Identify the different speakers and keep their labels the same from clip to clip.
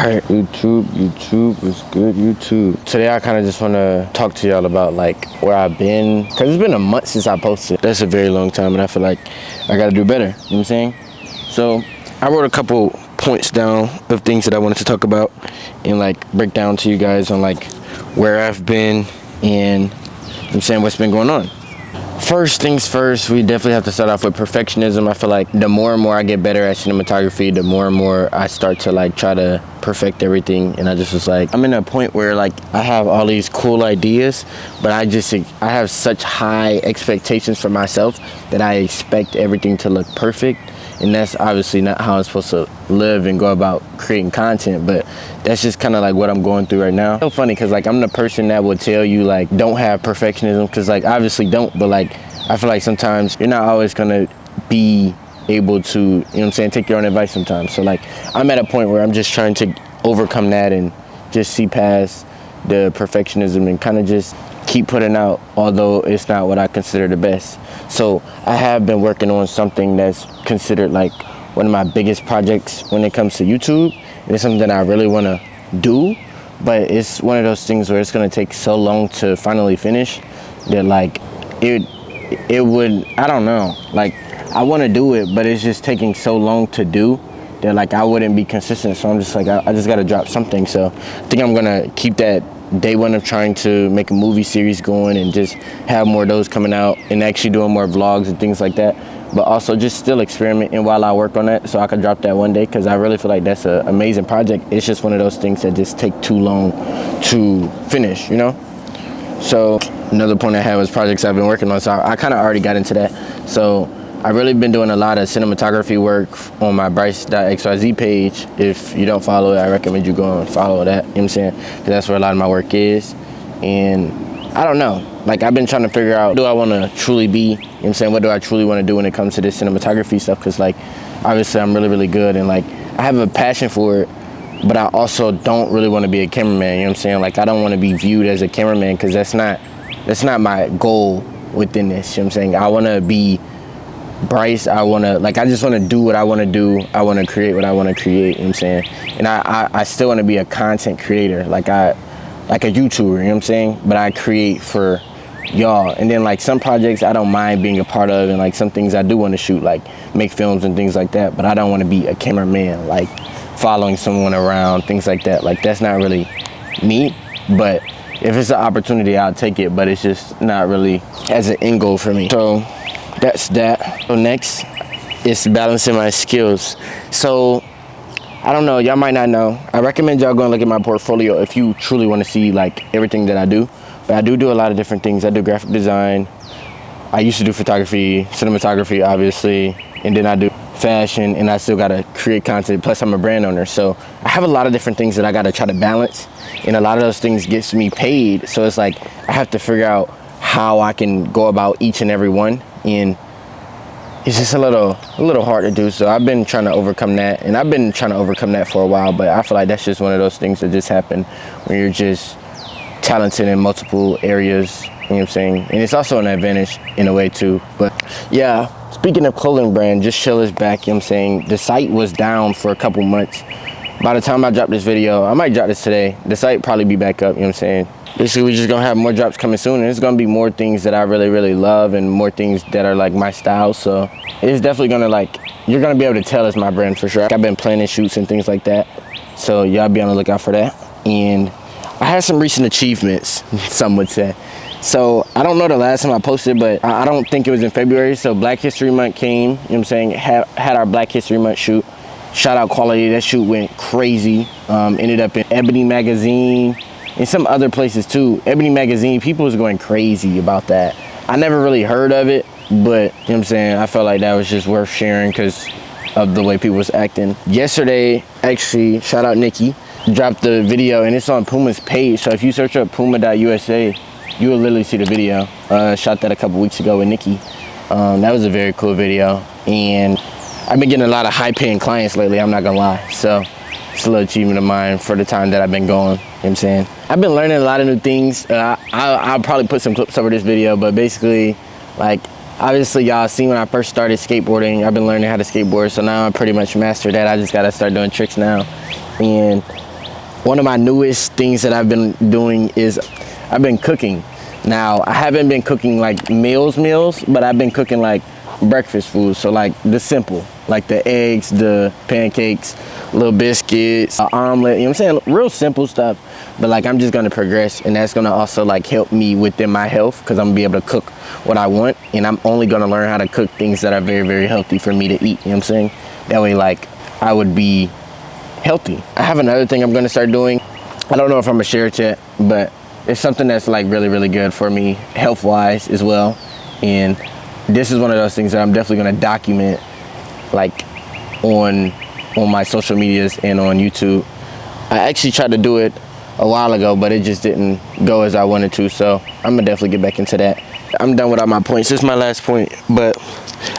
Speaker 1: Alright, YouTube, what's good, YouTube? Today I kind of just want to talk to y'all about like where I've been, because it's been a month since I posted. That's a very long time, and I feel like I got to do better, you know what I'm saying? So I wrote a couple points down of things that I wanted to talk about and like break down to you guys on like where I've been and, you know what I'm saying, what's been going on. First things first, we definitely have to start off with perfectionism. I feel like the more and more I get better at cinematography, the more and more I start to like try to perfect everything. And I just was like, I'm in a point where like I have all these cool ideas, but I have such high expectations for myself that I expect everything to look perfect. And that's obviously not how I'm supposed to live and go about creating content, but that's just kind of like what I'm going through right now. It's so funny because like I'm the person that would tell you like don't have perfectionism, because like obviously don't, but like I feel like sometimes you're not always gonna be able to, you know what I'm saying, take your own advice sometimes. So like I'm at a point where I'm just trying to overcome that and just see past the perfectionism and kind of just keep putting out, although it's not what I consider the best. So I have been working on something that's considered like one of my biggest projects when it comes to YouTube, and it's something that I really want to do, but it's one of those things where it's going to take so long to finally finish that like it would, I don't know, like I want to do it, but it's just taking so long to do that like I wouldn't be consistent. So I'm just like, I just got to drop something. So I think I'm gonna keep that day one of trying to make a movie series going and just have more of those coming out and actually doing more vlogs and things like that, but also just still experimenting while I work on that so I can drop that one day, because I really feel like that's an amazing project. It's just one of those things that just take too long to finish, you know? So another point I had was projects I've been working on, so I kind of already got into that. So I've really been doing a lot of cinematography work on my Bryce.xyz page. If you don't follow it, I recommend you go and follow that, you know what I'm saying? Because that's where a lot of my work is. And I don't know, like I've been trying to figure out, do I want to truly be, you know what I'm saying, what do I truly want to do when it comes to this cinematography stuff? Because like obviously I'm really good, and like I have a passion for it, but I also don't really want to be a cameraman, you know what I'm saying? Like I don't want to be viewed as a cameraman, because that's not my goal within this, you know what I'm saying? I want to be Bryce. I just want to do what I want to do. I want to create what I want to create, you know what I'm saying? And I still want to be a content creator, like a YouTuber, you know what I'm saying? But I create for y'all. And then like some projects I don't mind being a part of, and like some things I do want to shoot, like make films and things like that, but I don't want to be a cameraman, like following someone around, things like that. Like that's not really me, but if it's an opportunity, I'll take it, but it's just not really as an end goal for me. So that's that. So next is balancing my skills. So I don't know, y'all might not know. I recommend y'all go and look at my portfolio if you truly want to see like everything that I do. But I do a lot of different things. I do graphic design. I used to do photography, cinematography, obviously, and then I do fashion, and I still gotta create content. Plus I'm a brand owner. So I have a lot of different things that I gotta try to balance, and a lot of those things gets me paid. So it's like I have to figure out how I can go about each and every one, and it's just a little hard to do. So I've been trying to overcome that, and I've been trying to overcome that for a while, but I feel like that's just one of those things that just happen when you're just talented in multiple areas, you know what I'm saying? And it's also an advantage in a way too. But yeah, speaking of clothing brand, just chill is back, you know what I'm saying? The site was down for a couple months. By the time I drop this video, I might drop this today, the site probably be back up, you know what I'm saying? Basically, we just gonna have more drops coming soon, and it's gonna be more things that I really love, and more things that are like my style. So it's definitely gonna, like, you're gonna be able to tell it's my brand for sure. I've been planning shoots and things like that, so y'all be on the lookout for that. And I had some recent achievements, some would say. So I don't know the last time I posted, but I don't think it was in February. So Black History Month came, you know what I'm saying, had our Black History Month shoot. Shout out quality, that shoot went crazy. Ended up in Ebony Magazine and some other places too. Ebony Magazine, people was going crazy about that. I never really heard of it, but you know what I'm saying, I felt like that was just worth sharing because of the way people was acting. Yesterday, actually, shout out Nikki, dropped the video, and it's on Puma's page. So if you search up puma.usa, you will literally see the video. Shot that a couple weeks ago with Nikki. That was a very cool video, and I've been getting a lot of high-paying clients lately, I'm not gonna lie. So it's a little achievement of mine for the time that I've been going, you know what I'm saying? I've been learning a lot of new things. I'll probably put some clips over this video, but basically, like, obviously y'all seen when I first started skateboarding, I've been learning how to skateboard, so now I pretty much mastered that. I just gotta start doing tricks now. And one of my newest things that I've been doing is I've been cooking. Now, I haven't been cooking like meals, but I've been cooking like breakfast food. So like the simple, like the eggs, the pancakes, little biscuits, omelet, you know what I'm saying? Real simple stuff. But like I'm just gonna progress, and that's gonna also like help me within my health, because I'm gonna be able to cook what I want, and I'm only gonna learn how to cook things that are very, very healthy for me to eat, you know what I'm saying? That way like I would be healthy. I have another thing I'm gonna start doing. I don't know if I'm gonna share it yet, but it's something that's like really, really good for me health-wise as well. And this is one of those things that I'm definitely gonna document like on my social medias and on YouTube. I actually tried to do it a while ago, but it just didn't go as I wanted to, so I'm gonna definitely get back into that. I'm done with all my points. This is my last point, but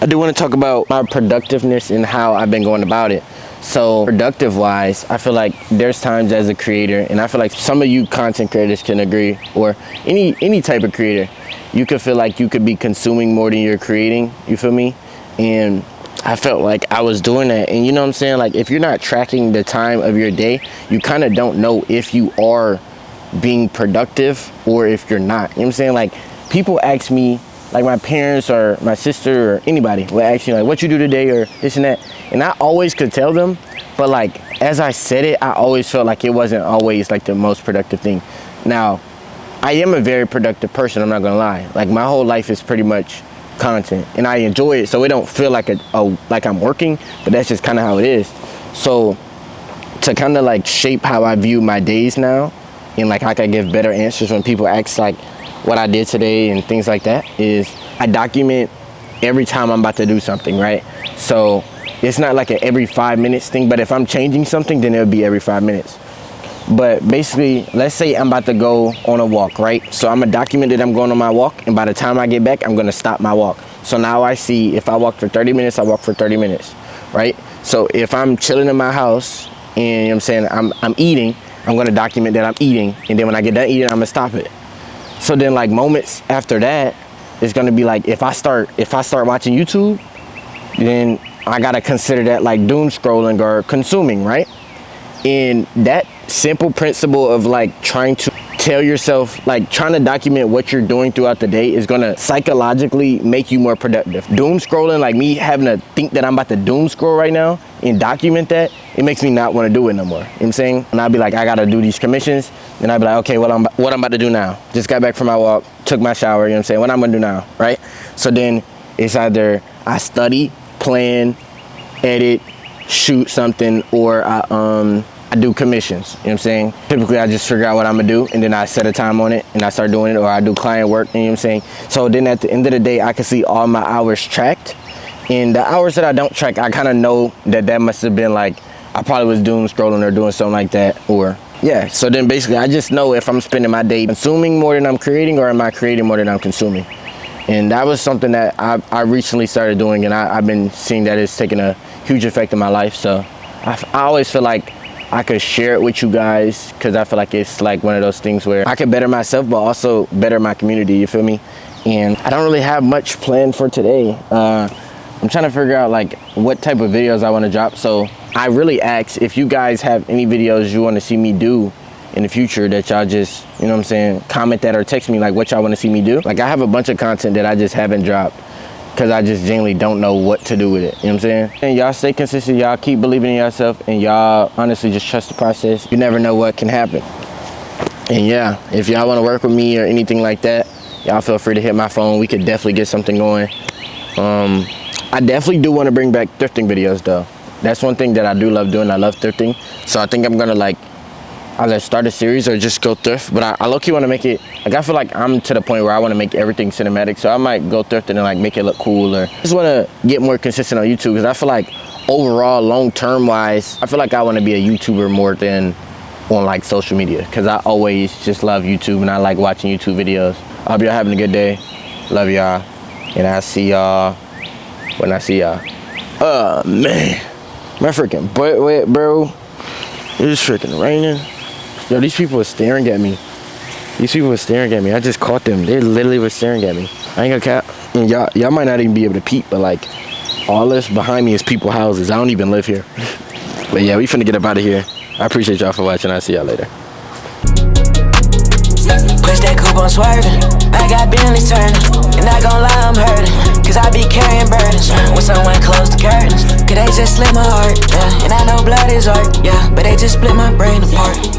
Speaker 1: I do want to talk about my productiveness and how I've been going about it. So productive wise, I feel like there's times as a creator, and I feel like some of you content creators can agree, or any type of creator, you could feel like you could be consuming more than you're creating, you feel me? And I felt like I was doing that. And you know what I'm saying? Like if you're not tracking the time of your day, you kind of don't know if you are being productive or if you're not. You know what I'm saying? Like people ask me, like my parents or my sister or anybody will ask me like, what you do today or this and that. And I always could tell them, but like as I said it, I always felt like it wasn't always like the most productive thing. Now, I am a very productive person, I'm not gonna lie. Like my whole life is pretty much content, and I enjoy it, so it don't feel like like I'm working, but that's just kind of how it is. So to kind of like shape how I view my days now, and like I can give better answers when people ask like what I did today and things like that, is I document every time I'm about to do something, right? So it's not like an every 5 minutes thing, but if I'm changing something, then it'll be every 5 minutes. But basically, let's say I'm about to go on a walk, right? So I'm gonna document that I'm going on my walk, and by the time I get back, I'm gonna stop my walk. So now I see if I walk for 30 minutes, I walk for 30 minutes, right? So if I'm chilling in my house and you know what I'm saying, I'm eating, I'm gonna document that I'm eating, and then when I get done eating, I'm gonna stop it. So then like moments after that, it's gonna be like if I start watching YouTube, then I gotta consider that like doom scrolling or consuming, right? And that simple principle of like trying to tell yourself, like trying to document what you're doing throughout the day is gonna psychologically make you more productive. Doom scrolling, like me having to think that I'm about to doom scroll right now and document that, it makes me not want to do it no more. You know what I'm saying? And I'll be like, I gotta do these commissions, and I'll be like, okay, what I'm about to do now. Just got back from my walk, took my shower, you know what I'm saying? What I'm gonna do now, right? So then it's either I study, plan, edit, shoot something, or I do commissions, you know what I'm saying? Typically I just figure out what I'm gonna do, and then I set a time on it and I start doing it, or I do client work, you know what I'm saying? So then at the end of the day, I can see all my hours tracked, and the hours that I don't track, I kind of know that must have been like, I probably was doom scrolling or doing something like that, or yeah. So then basically I just know if I'm spending my day consuming more than I'm creating, or am I creating more than I'm consuming. And that was something that I recently started doing, and I've been seeing that it's taking a huge effect in my life. So I always feel like I could share it with you guys, because I feel like it's like one of those things where I could better myself, but also better my community, you feel me? And I don't really have much planned for today. I'm trying to figure out like what type of videos I want to drop. So I really ask if you guys have any videos you want to see me do in the future, that y'all just, you know what I'm saying, comment that or text me like what y'all want to see me do. Like I have a bunch of content that I just haven't dropped because I just genuinely don't know what to do with it, you know what I'm saying? And y'all stay consistent, y'all keep believing in yourself, and y'all honestly just trust the process. You never know what can happen. And yeah, if y'all want to work with me or anything like that, y'all feel free to hit my phone. We could definitely get something going. I definitely do want to bring back thrifting videos though. That's one thing that I do love doing. I love thrifting. So I think I'm gonna like either start a series or just go thrift, but I low-key want to make it, like I feel like I'm to the point where I want to make everything cinematic, so I might go thrifting and like make it look cool, or just want to get more consistent on YouTube, because I feel like overall, long-term wise, I feel like I want to be a YouTuber more than on like social media, because I always just love YouTube and I like watching YouTube videos. I hope y'all having a good day. Love y'all, and I'll see y'all when I see y'all. Man, my freaking butt wet, bro. It's freaking raining. Yo, these people are staring at me. These people are staring at me. I just caught them. They literally were staring at me. I ain't gonna cap. And y'all might not even be able to peep, but like, all this behind me is people houses. I don't even live here. But yeah, we finna get up out of here. I appreciate y'all for watching. I'll see y'all later.
Speaker 2: Push that coupe on swerving. I got Bentley's turning. And not gon' lie, I'm hurting. Cause I be carrying burdens when someone close the curtains. Cause they just slit my heart, yeah. And I know blood is art, yeah. But they just split my brain apart.